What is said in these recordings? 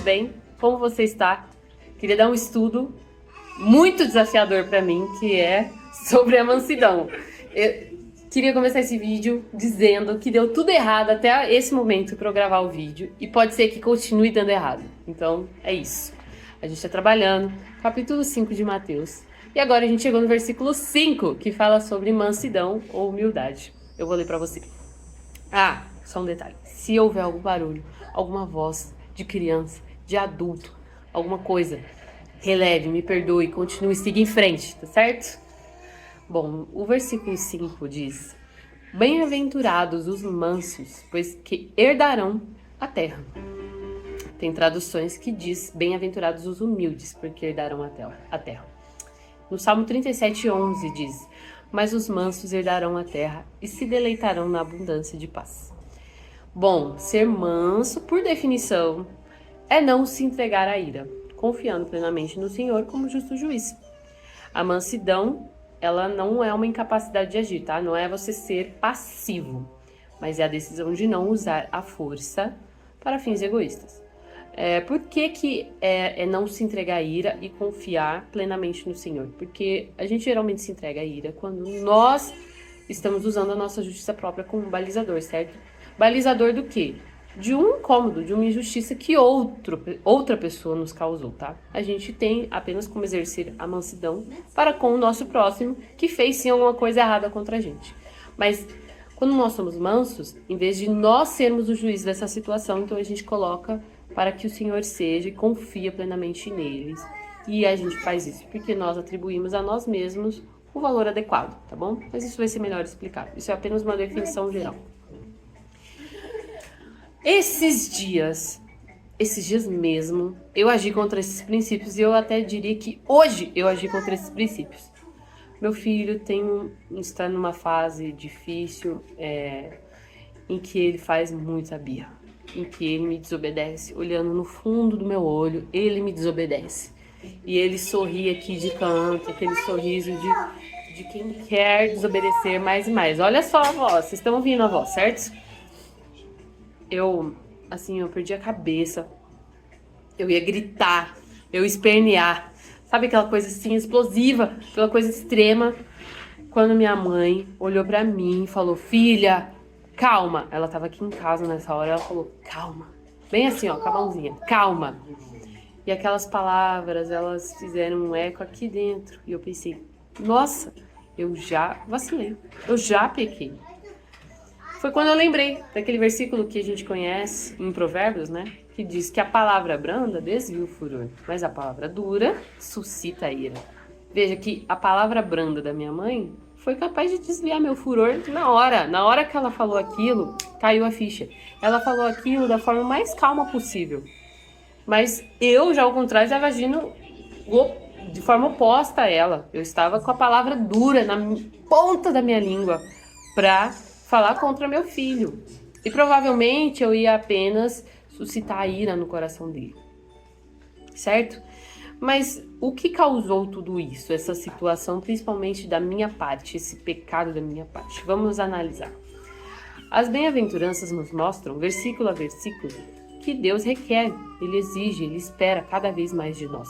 bem? Como você está? Queria dar um estudo muito desafiador para mim, que é sobre a mansidão. Eu queria começar esse vídeo dizendo que deu tudo errado até esse momento para eu gravar o vídeo e pode ser que continue dando errado. Então, é isso. A gente está trabalhando, capítulo 5 de Mateus. E agora a gente chegou no versículo 5, que fala sobre mansidão ou humildade. Eu vou ler para você. Ah, só um detalhe. Se houver algum barulho, alguma voz de criança, de adulto, alguma coisa, releve, me perdoe, continue, siga em frente, tá certo? Bom, o versículo 5 diz: Bem-aventurados os mansos, pois que herdarão a terra. Tem traduções que diz: Bem-aventurados os humildes, porque herdarão a terra. No Salmo 37:11 diz: Mas os mansos herdarão a terra e se deleitarão na abundância de paz. Bom, ser manso, por definição, é não se entregar à ira, confiando plenamente no Senhor como justo juiz. A mansidão, ela não é uma incapacidade de agir, tá? Não é você ser passivo, mas é a decisão de não usar a força para fins egoístas. Por que é não se entregar à ira e confiar plenamente no Senhor? Porque a gente geralmente se entrega à ira quando nós estamos usando a nossa justiça própria como balizador, certo? Balizador do quê? De um incômodo, de uma injustiça que outra pessoa nos causou, tá? A gente tem apenas como exercer a mansidão para com o nosso próximo que fez sim alguma coisa errada contra a gente. Mas quando nós somos mansos, em vez de nós sermos o juiz dessa situação, então a gente coloca para que o Senhor seja e confia plenamente neles. E a gente faz isso porque nós atribuímos a nós mesmos o valor adequado, tá bom? Mas isso vai ser melhor explicado. Isso é apenas uma definição geral. Esses dias mesmo, eu agi contra esses princípios e eu até diria que hoje eu agi contra esses princípios. Meu filho está numa fase difícil em que ele faz muita birra, em que ele me desobedece, olhando no fundo do meu olho, ele me desobedece. E ele sorri aqui de canto, aquele sorriso de quem quer desobedecer mais e mais. Olha só a voz, vocês estão ouvindo a voz, certo? Eu perdi a cabeça, eu ia gritar, eu ia espernear, sabe aquela coisa assim explosiva, aquela coisa extrema, quando minha mãe olhou pra mim e falou: filha, calma. Ela tava aqui em casa nessa hora, ela falou: calma, bem assim ó, com a mãozinha, calma. E aquelas palavras, elas fizeram um eco aqui dentro, e eu pensei: nossa, eu já vacilei, eu já pequei. Foi quando eu lembrei daquele versículo que a gente conhece em Provérbios, né? Que diz que a palavra branda desvia o furor, mas a palavra dura suscita a ira. Veja que a palavra branda da minha mãe foi capaz de desviar meu furor na hora. Na hora que ela falou aquilo, caiu a ficha. Ela falou aquilo da forma mais calma possível. Mas eu, já ao contrário, estava agindo de forma oposta a ela. Eu estava com a palavra dura na ponta da minha língua para falar contra meu filho. E provavelmente eu ia apenas suscitar a ira no coração dele. Certo? Mas o que causou tudo isso, essa situação, principalmente da minha parte, esse pecado da minha parte? Vamos analisar. As bem-aventuranças nos mostram, versículo a versículo, que Deus requer, Ele exige, Ele espera cada vez mais de nós.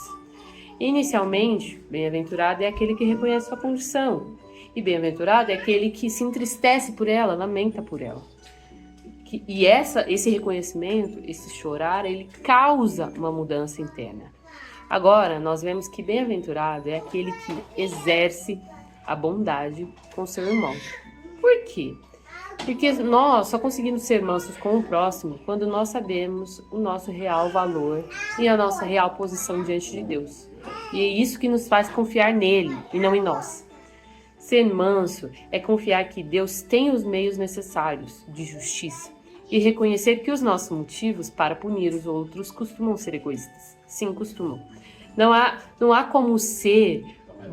Inicialmente, bem-aventurado é aquele que reconhece sua condição. E bem-aventurado é aquele que se entristece por ela, lamenta por ela. E esse reconhecimento, esse chorar, ele causa uma mudança interna. Agora, nós vemos que bem-aventurado é aquele que exerce a bondade com seu irmão. Por quê? Porque nós só conseguimos ser mansos com o próximo quando nós sabemos o nosso real valor e a nossa real posição diante de Deus. E é isso que nos faz confiar nele e não em nós. Ser manso é confiar que Deus tem os meios necessários de justiça e reconhecer que os nossos motivos para punir os outros costumam ser egoístas. Sim, costumam. Não há como ser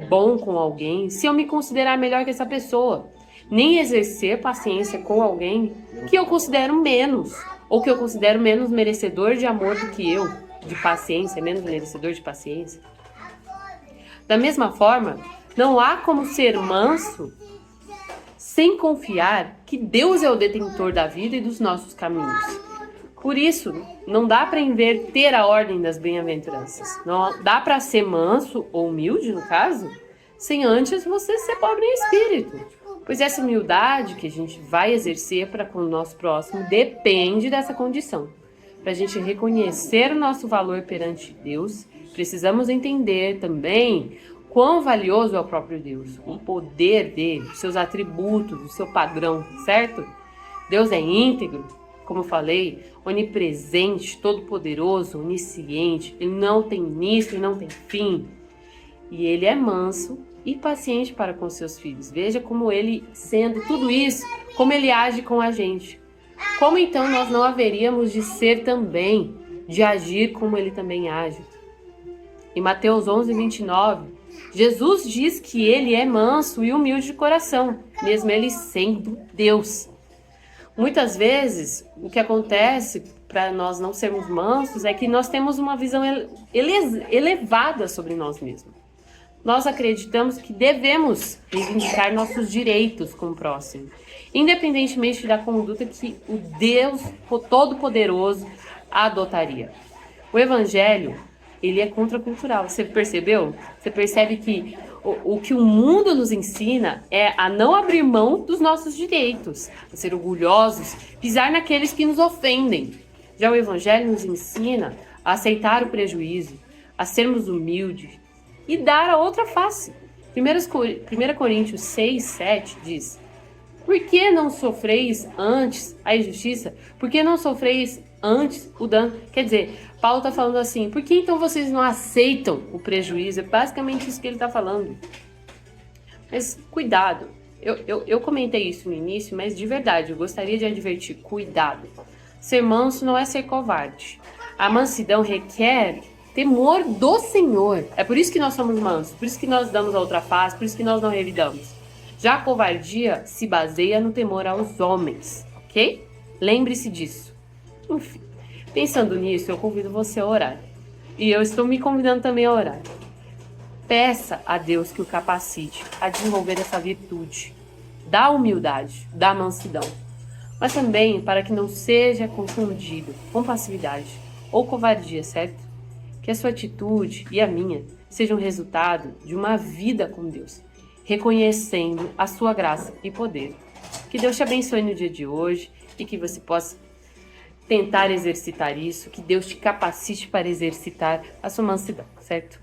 bom com alguém se eu me considerar melhor que essa pessoa. Nem exercer paciência com alguém que eu considero menos, ou que eu considero menos merecedor de amor do que eu, de paciência, menos merecedor de paciência. Da mesma forma, não há como ser manso sem confiar que Deus é o detentor da vida e dos nossos caminhos. Por isso, não dá para inverter a ordem das bem-aventuranças. Não dá para ser manso ou humilde, no caso, sem antes você ser pobre em espírito. Pois essa humildade que a gente vai exercer para com o nosso próximo depende dessa condição. Para a gente reconhecer o nosso valor perante Deus, precisamos entender também quão valioso é o próprio Deus, o poder dele, os seus atributos, o seu padrão, certo? Deus é íntegro, como eu falei, onipresente, todo-poderoso, onisciente, ele não tem início e não tem fim. E ele é manso e paciente para com seus filhos. Veja como ele, sendo tudo isso, como ele age com a gente. Como então nós não haveríamos de ser também, de agir como ele também age? Em Mateus 11:29, Jesus diz que ele é manso e humilde de coração, mesmo ele sendo Deus. Muitas vezes, o que acontece para nós não sermos mansos é que nós temos uma visão elevada sobre nós mesmos. Nós acreditamos que devemos reivindicar nossos direitos com o próximo, independentemente da conduta que o Deus Todo-Poderoso adotaria. O Evangelho, ele é contracultural. Você percebeu? Você percebe que o que o mundo nos ensina é a não abrir mão dos nossos direitos, a ser orgulhosos, pisar naqueles que nos ofendem. Já o Evangelho nos ensina a aceitar o prejuízo, a sermos humildes e dar a outra face. 1 Coríntios 6:7 diz: por que não sofreis antes a injustiça? Por que não sofreis antes o dano? Quer dizer, Paulo está falando assim, por que então vocês não aceitam o prejuízo? É basicamente isso que ele está falando. Mas cuidado, eu comentei isso no início, mas de verdade, eu gostaria de advertir, cuidado. Ser manso não é ser covarde. A mansidão requer temor do Senhor. É por isso que nós somos mansos, por isso que nós damos a outra face, por isso que nós não revidamos. Já a covardia se baseia no temor aos homens, ok? Lembre-se disso. Enfim, pensando nisso, eu convido você a orar. E eu estou me convidando também a orar. Peça a Deus que o capacite a desenvolver essa virtude da humildade, da mansidão. Mas também para que não seja confundido com passividade ou covardia, certo? Que a sua atitude e a minha sejam resultado de uma vida com Deus, reconhecendo a sua graça e poder. Que Deus te abençoe no dia de hoje e que você possa tentar exercitar isso, que Deus te capacite para exercitar a sua mansidão, certo?